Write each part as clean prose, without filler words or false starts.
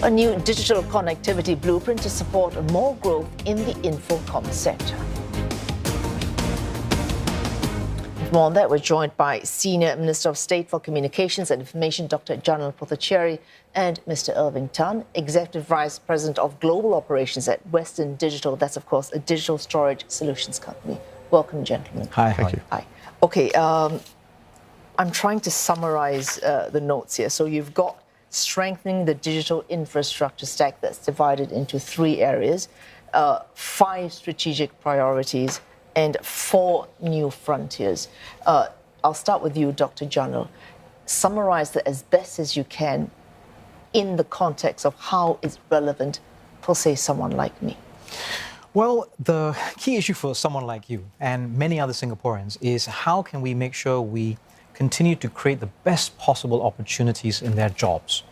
A new digital connectivity blueprint to support more growth in the infocomm sector. For more on that, we're joined by Senior Minister of State for Communications and Information, Dr. Janil Puthucheary, and Mr. Irving Tan, Executive Vice President of Global Operations at Western Digital. That's, of course, a digital storage solutions company. Welcome, gentlemen. Hi. Thank you. Hi. Okay, I'm trying to summarize the notes here. So you've got strengthening the digital infrastructure stack that's divided into 3 areas, 5 strategic priorities, and 4 new frontiers. I'll start with you, Dr. Janil. Summarize that as best as you can in the context of how it's relevant for, say, someone like me. Well, the key issue for someone like you and many other Singaporeans is how can we make sure we continue to create the best possible opportunities in their jobs.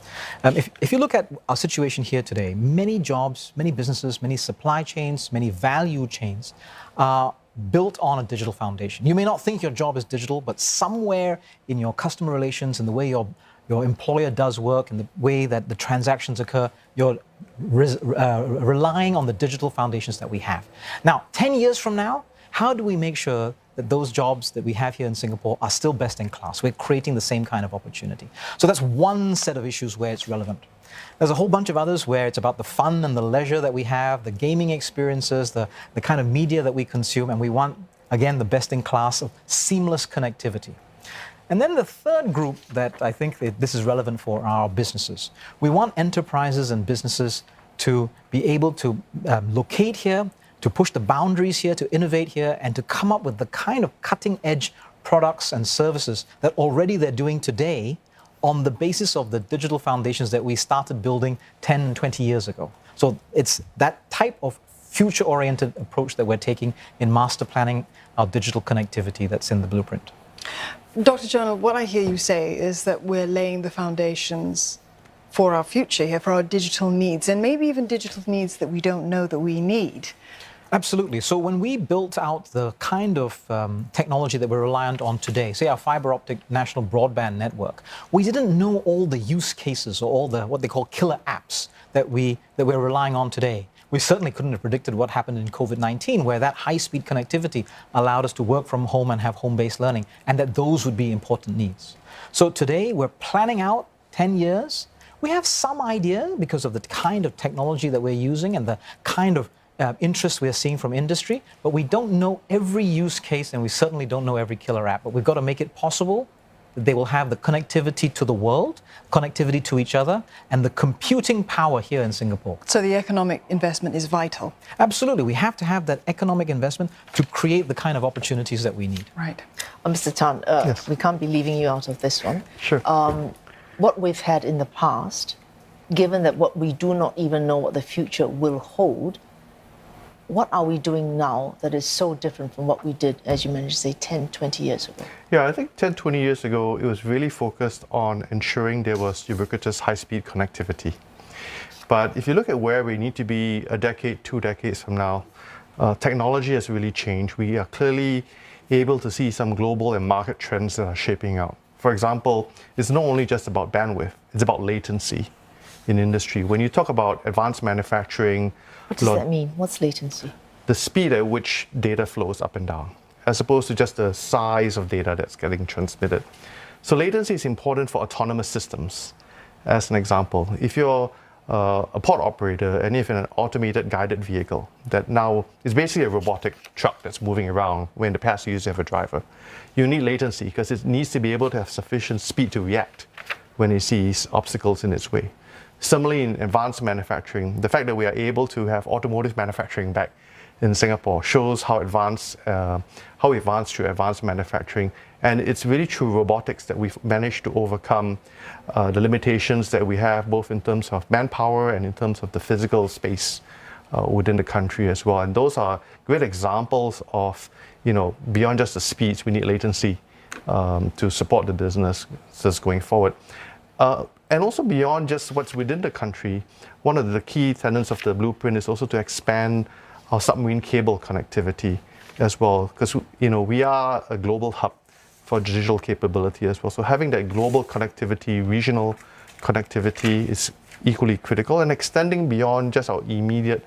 If you look at our situation here today, many jobs, many businesses, many supply chains, many value chains are built on a digital foundation. You may not think your job is digital, but somewhere in your customer relations and the way your employer does work and the way that the transactions occur, you're relying on the digital foundations that we have. Now, 10 years from now, how do we make sure that those jobs that we have here in Singapore are still best in class? We're creating the same kind of opportunity. So that's one set of issues where it's relevant. There's a whole bunch of others where it's about the fun and the leisure that we have, the gaming experiences, the kind of media that we consume, and we want, again, the best in class of seamless connectivity. And then the third group that I think that this is relevant for our businesses. We want enterprises and businesses to be able to locate here, to push the boundaries here, to innovate here, and to come up with the kind of cutting-edge products and services that already they're doing today on the basis of the digital foundations that we started building 10 and 20 years ago. So it's that type of future-oriented approach that we're taking in master planning our digital connectivity that's in the blueprint. Dr. Janil, what I hear you say is that we're laying the foundations for our future here, for our digital needs, and maybe even digital needs that we don't know that we need. Absolutely. So when we built out the kind of technology that we're reliant on today, say our fiber optic national broadband network, we didn't know all the use cases or all the what they call killer apps that we're relying on today. We certainly couldn't have predicted what happened in COVID-19, where that high-speed connectivity allowed us to work from home and have home-based learning, and that those would be important needs. So today we're planning out 10 years. We have some idea because of the kind of technology that we're using and the kind of interest we're seeing from industry, but we don't know every use case, and we certainly don't know every killer app. But we've got to make it possible that they will have the connectivity to the world, connectivity to each other, and the computing power here in Singapore. So the economic investment is vital. Absolutely. We have to have that economic investment to create the kind of opportunities that we need. Right. Mr. Tan, Yes. we can't be leaving you out of this one. Sure. What we've had in the past, given that what we do not even know what the future will hold, what are we doing now that is so different from what we did, as you managed to say, 10, 20 years ago? Yeah, I think 10, 20 years ago, it was really focused on ensuring there was ubiquitous high-speed connectivity. But if you look at where we need to be a decade, 2 decades from now, technology has really changed. We are clearly able to see some global and market trends that are shaping out. For example, it's not only just about bandwidth, it's about latency in industry. When you talk about advanced manufacturing, What does that mean? What's latency? the speed at which data flows up and down, as opposed to just the size of data that's getting transmitted. So latency is important for autonomous systems. As an example, if you're a port operator and if in an automated guided vehicle that now is basically a robotic truck that's moving around when in the past you used to have a driver, you need latency because it needs to be able to have sufficient speed to react when it sees obstacles in its way. Similarly, in advanced manufacturing, the fact that we are able to have automotive manufacturing back in Singapore shows how we advanced through advanced manufacturing. And it's really through robotics that we've managed to overcome the limitations that we have, both in terms of manpower and in terms of the physical space within the country as well. And those are great examples of, beyond just the speeds, we need latency to support the business going forward. And also beyond just what's within the country, one of the key tenets of the blueprint is also to expand our submarine cable connectivity as well, because we are a global hub for digital capability as well. So having that global connectivity, regional connectivity is equally critical, and extending beyond just our immediate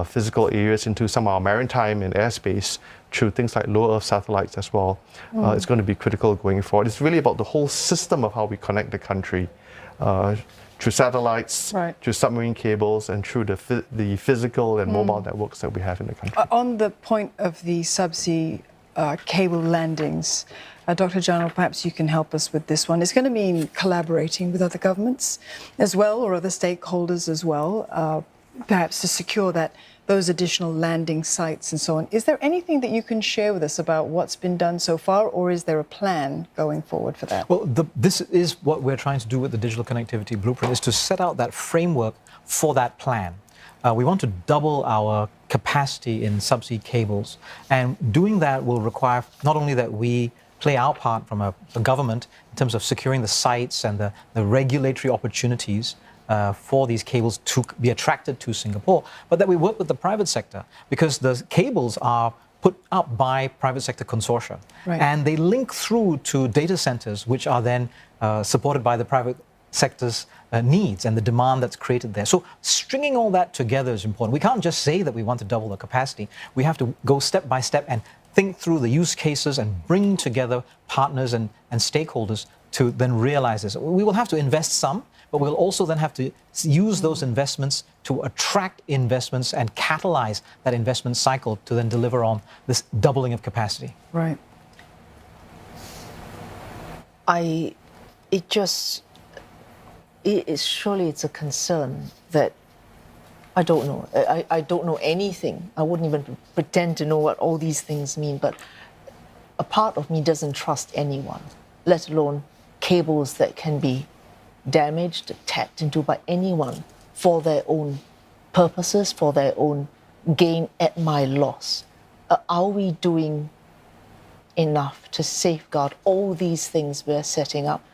physical areas into some of our maritime and airspace through things like low Earth satellites as well. It's going to be critical going forward. It's really about the whole system of how we connect the country through satellites, through submarine cables, and through the physical and mobile networks that we have in the country. On the point of the subsea cable landings, Dr. Janil, perhaps you can help us with this one. It's going to mean collaborating with other governments as well, or other stakeholders as well, perhaps to secure that those additional landing sites and so on. Is there anything that you can share with us about what's been done so far, or is there a plan going forward for that? Well, this is what we're trying to do with the Digital Connectivity Blueprint, is to set out that framework for that plan. We want to double our capacity in subsea cables, and doing that will require not only that we play our part from a government in terms of securing the sites and the regulatory opportunities for these cables to be attracted to Singapore, but that we work with the private sector, because the cables are put up by private sector consortia, and they link through to data centers, which are then supported by the private sector's needs and the demand that's created there. So stringing all that together is important. We can't just say that we want to double the capacity. We have to go step by step and think through the use cases and bring together partners and stakeholders to then realize this. We will have to invest some, but we'll also then have to use those investments to attract investments and catalyze that investment cycle to then deliver on this doubling of capacity. Right. Surely it's a concern that I don't know. I don't know anything. I wouldn't even pretend to know what all these things mean, but a part of me doesn't trust anyone, let alone cables that can be damaged, tapped into by anyone for their own purposes, for their own gain at my loss. Are we doing enough to safeguard all these things we're setting up,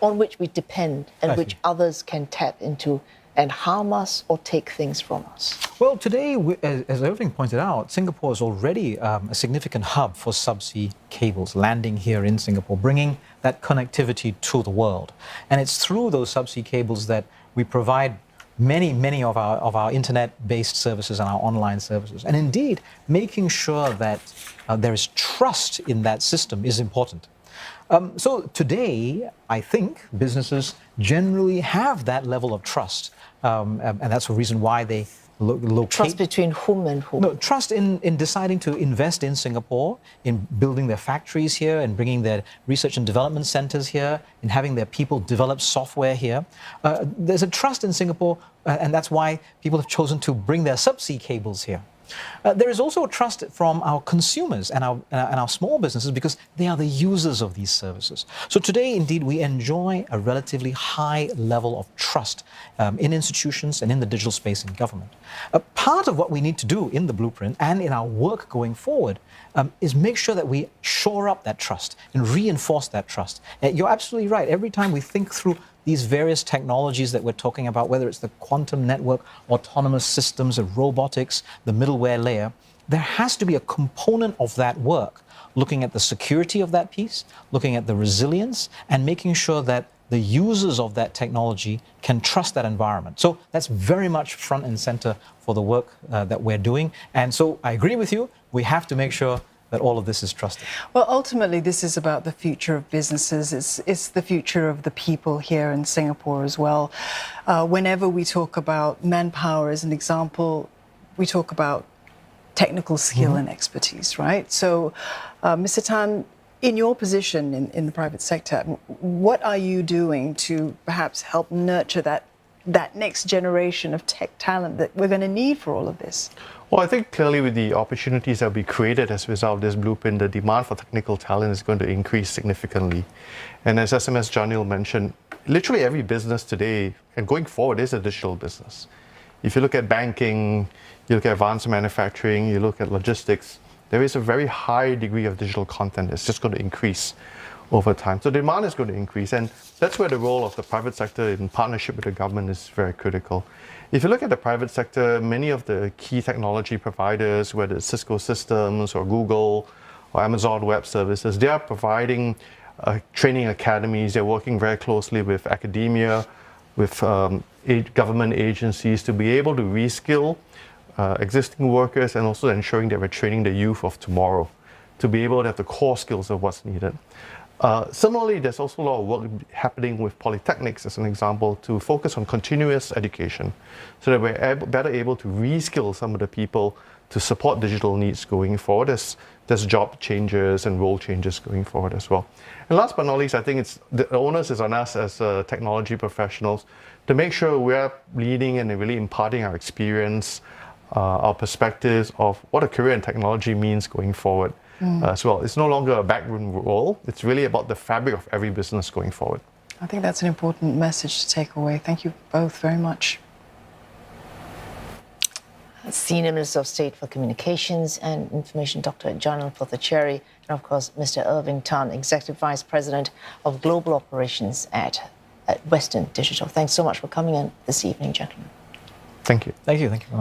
on which we depend and which others can tap into and harm us or take things from us? Well, today, as Irving pointed out, Singapore is already a significant hub for subsea cables landing here in Singapore, bringing that connectivity to the world. And it's through those subsea cables that we provide many of our internet-based services and our online services. And indeed, making sure that there is trust in that system is important. So today, I think businesses generally have that level of trust. And that's the reason why they locate... Trust between whom and whom? No, trust in deciding to invest in Singapore, in building their factories here, and bringing their research and development centers here, in having their people develop software here. There's a trust in Singapore, and that's why people have chosen to bring their subsea cables here. There is also a trust from our consumers and our small businesses, because they are the users of these services. So today, indeed, we enjoy a relatively high level of trust in institutions and in the digital space in government. Part of what we need to do in the blueprint and in our work going forward is make sure that we shore up that trust and reinforce that trust. You're absolutely right. Every time we think through these various technologies that we're talking about, whether it's the quantum network, autonomous systems, or robotics, the middleware layer, there has to be a component of that work looking at the security of that piece, looking at the resilience, and making sure that the users of that technology can trust that environment. So that's very much front and center for the work that we're doing. And so I agree with you, we have to make sure that all of this is trusted. Well, ultimately, this is about the future of businesses. It's the future of the people here in Singapore as well. Whenever we talk about manpower, as an example, we talk about technical skill and expertise, right? So, Mr. Tan, in your position in the private sector, what are you doing to perhaps help nurture that next generation of tech talent that we're going to need for all of this? Well, I think clearly with the opportunities that will be created as a result of this blueprint, the demand for technical talent is going to increase significantly. And as SMS Janil mentioned, literally every business today and going forward is a digital business. If you look at banking, you look at advanced manufacturing, you look at logistics, there is a very high degree of digital content that's just going to increase over time. So demand is going to increase, and that's where the role of the private sector in partnership with the government is very critical. If you look at the private sector, many of the key technology providers, whether it's Cisco Systems or Google or Amazon Web Services, they are providing training academies. They're working very closely with academia with government agencies to be able to reskill existing workers, and also ensuring that we're training the youth of tomorrow to be able to have the core skills of what's needed. Similarly, there's also a lot of work happening with polytechnics, as an example, to focus on continuous education so that we're better able to reskill some of the people to support digital needs going forward as there's job changes and role changes going forward as well. And last but not least, I think it's the onus is on us as technology professionals to make sure we're leading and really imparting our experience, our perspectives of what a career in technology means going forward as well. It's no longer a backroom role. It's really about the fabric of every business going forward. I think that's an important message to take away. Thank you both very much. Senior Minister of State for Communications and Information, Dr. Janil Puthucheary, and of course, Mr. Irving Tan, Executive Vice President of Global Operations at Western Digital. Thanks so much for coming in this evening, gentlemen. Thank you. Thank you. Thank you very much.